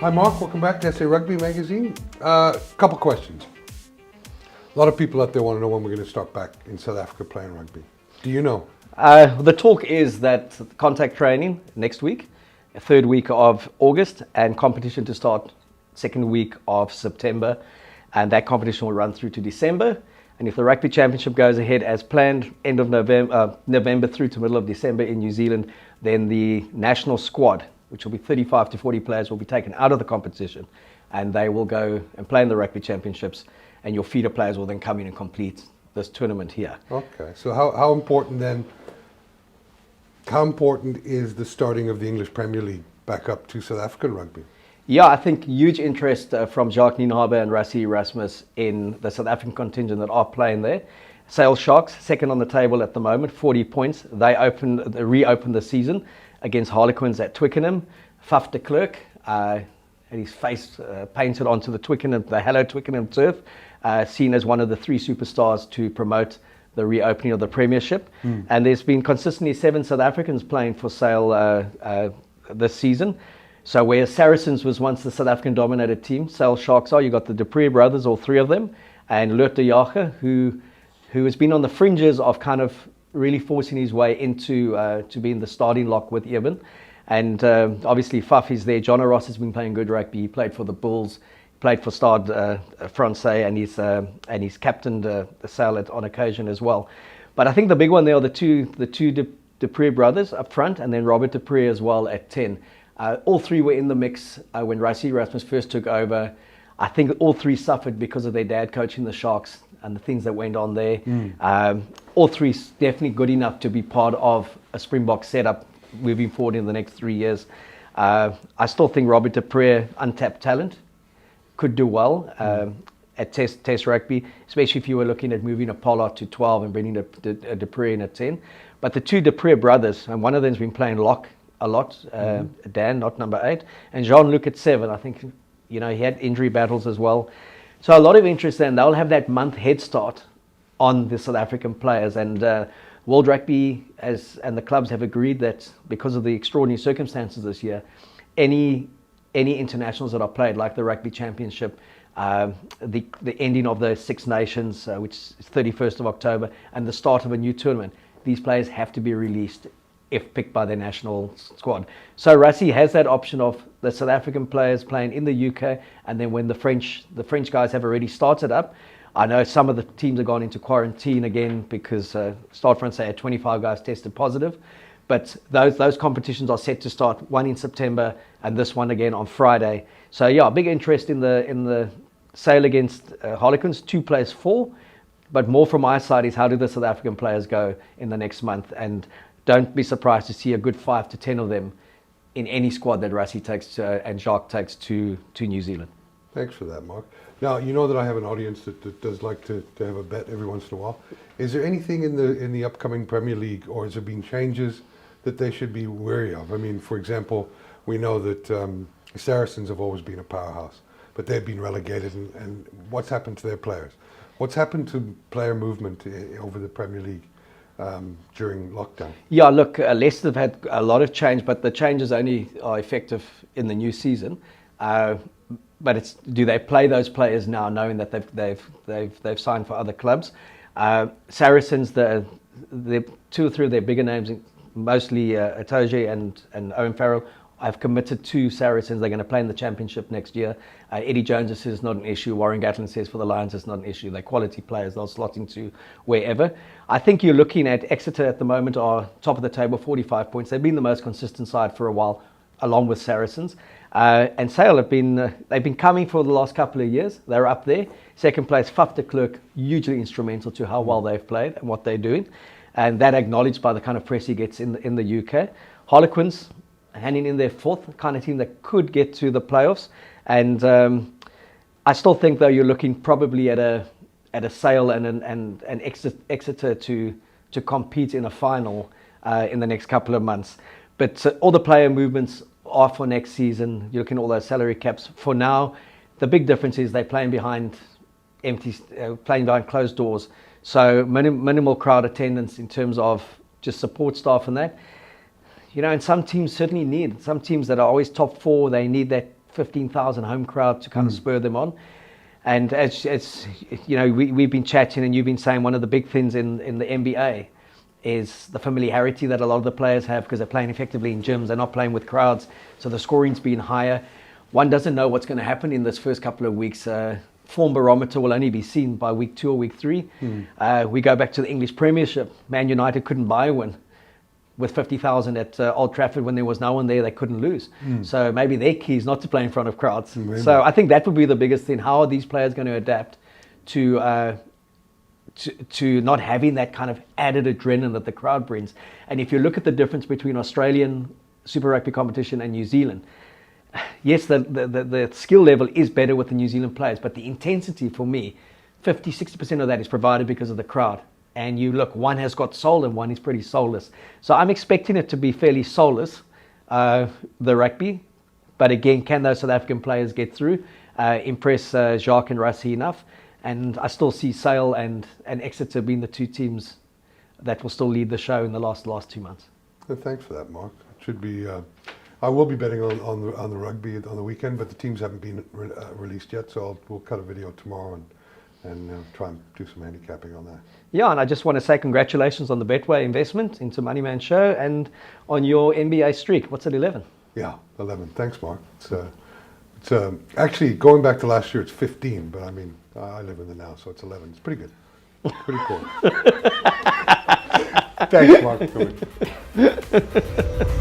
Hi Mark, welcome back to SA Rugby Magazine. Couple questions. A lot of people out there want to know when we're going to start back in South Africa playing rugby. Do you know? The talk is that contact training next week, third week of August, and competition to start second week of September, and that competition will run through to December. And if the Rugby Championship goes ahead as planned, end of November through to middle of December in New Zealand, then the national squad, which will be 35 to 40 players, will be taken out of the competition, and they will go and play in the Rugby Championships, and your feeder players will then come in and complete this tournament here. Okay, so how important then, how important is the starting of the English Premier League back up to South African rugby? Yeah, I think huge interest from Jacques Nienaber and Rassie Erasmus in the South African contingent that are playing there. Sale Sharks, second on the table at the moment, 40 points. They reopened the season against Harlequins at Twickenham. Faf de Klerk had his face painted onto the Hello Twickenham turf, seen as one of the three superstars to promote the reopening of the Premiership. And there's been consistently 7 South Africans playing for Sale this season. So where Saracens was once the South African dominated team, Sale Sharks are, you got the Preez brothers, all 3 of them, and Loert de Jager, who has been on the fringes of kind of really forcing his way into to be in the starting lock with Evan. And obviously Faf is there. John Ross has been playing good rugby. He played for the Bulls, played for Stade Francais, and he's captained the Sale on occasion as well. But I think the big one there are the two de Preez brothers up front, and then Robert de Preez as well at 10. All 3 were in the mix when Rassie Erasmus first took over. I think all 3 suffered because of their dad coaching the Sharks and the things that went on there. All 3 definitely good enough to be part of a Springbok setup moving forward in the next 3 years. I still think Robert de Preez, untapped talent, could do well at Test rugby, especially if you were looking at moving a Pollard to 12 and bringing a de Preez in at 10. But the 2 de Preez brothers, and one of them's been playing lock a lot, Dan, not number 8, and Jean-Luc at 7. I think, he had injury battles as well. So a lot of interest then. They'll have that month head start on the South African players, and World Rugby and the clubs have agreed that because of the extraordinary circumstances this year, any internationals that are played, like the Rugby Championship, the ending of the Six Nations, which is 31st of October, and the start of a new tournament, these players have to be released if picked by their national squad. So Rassie has that option of the South African players playing in the UK, and then when the French guys have already started up, I know some of the teams have gone into quarantine again because Stade Francais had 25 guys tested positive, but those competitions are set to start, one in September and this one again on Friday. So yeah, big interest in the Sale against Harlequins, 2 plays 4, but more from my side is how do the South African players go in the next month, and don't be surprised to see a good 5 to 10 of them in any squad that Rassie takes and Jacques takes to New Zealand. Thanks for that, Mark. Now, you know that I have an audience that does like to have a bet every once in a while. Is there anything in the upcoming Premier League, or has there been changes that they should be wary of? I mean, for example, we know that Saracens have always been a powerhouse, but they've been relegated, and what's happened to their players? What's happened to player movement over the Premier League during lockdown? Yeah, look, Leicester have had a lot of change, but the changes only are effective in the new season. But do they play those players now, knowing that they've signed for other clubs? Saracens, the 2 or 3 of their bigger names, mostly Atoje and Owen Farrell, have committed to Saracens. They're going to play in the Championship next year. Eddie Jones says it's not an issue. Warren Gatlin says for the Lions it's not an issue. They're quality players. They'll slot into wherever. I think you're looking at Exeter at the moment are top of the table, 45 points. They've been the most consistent side for a while, along with Saracens. And Sale they've been coming for the last couple of years. They're up there. Second place, Faf de Klerk, hugely instrumental to how well they've played and what they're doing. And that acknowledged by the kind of press he gets in the UK. Harlequins, handing in their 4th kind of team that could get to the playoffs. And I still think, though, you're looking probably at a Sale and an Exeter to compete in a final in the next couple of months. But all the player movements are for next season. You're looking at all those salary caps. For now, the big difference is they're playing behind closed doors. So minimal crowd attendance in terms of just support staff and that. And some teams certainly some teams that are always top 4, they need that 15,000 home crowd to kind of spur them on. And as you know, we've been chatting, and you've been saying one of the big things in the NBA is the familiarity that a lot of the players have, because they're playing effectively in gyms, they're not playing with crowds, so the scoring's been higher. One doesn't know what's going to happen in this first couple of weeks. Form barometer will only be seen by week 2 or week 3. We go back to the English Premiership. Man United couldn't buy a win with 50,000 at Old Trafford when there was no one there. They couldn't lose. So maybe their key is not to play in front of crowds. So I think that would be the biggest thing. How are these players going to adapt to not having that kind of added adrenaline that the crowd brings? And if you look at the difference between Australian Super Rugby competition and New Zealand, yes, the skill level is better with the New Zealand players, but the intensity for me, 50-60% of that is provided because of the crowd. And you look, one has got soul and one is pretty soulless. So I'm expecting it to be fairly soulless, the rugby. But again, can those South African players get through, impress Jacques and Rassie enough? And I still see Sale and Exeter being the 2 teams that will still lead the show in the last 2 months. Well, thanks for that, Mark. It should be. I will be betting on the rugby on the weekend, but the teams haven't been released yet, so we'll cut a video tomorrow and try and do some handicapping on that. Yeah, and I just want to say congratulations on the Betway investment into Moneyman Show and on your NBA streak. What's at 11? Yeah, 11. Thanks, Mark. It's actually, going back to last year, it's 15, but I mean, I live in the now, so it's 11. It's pretty good. Pretty cool. Thanks, Mark, for coming.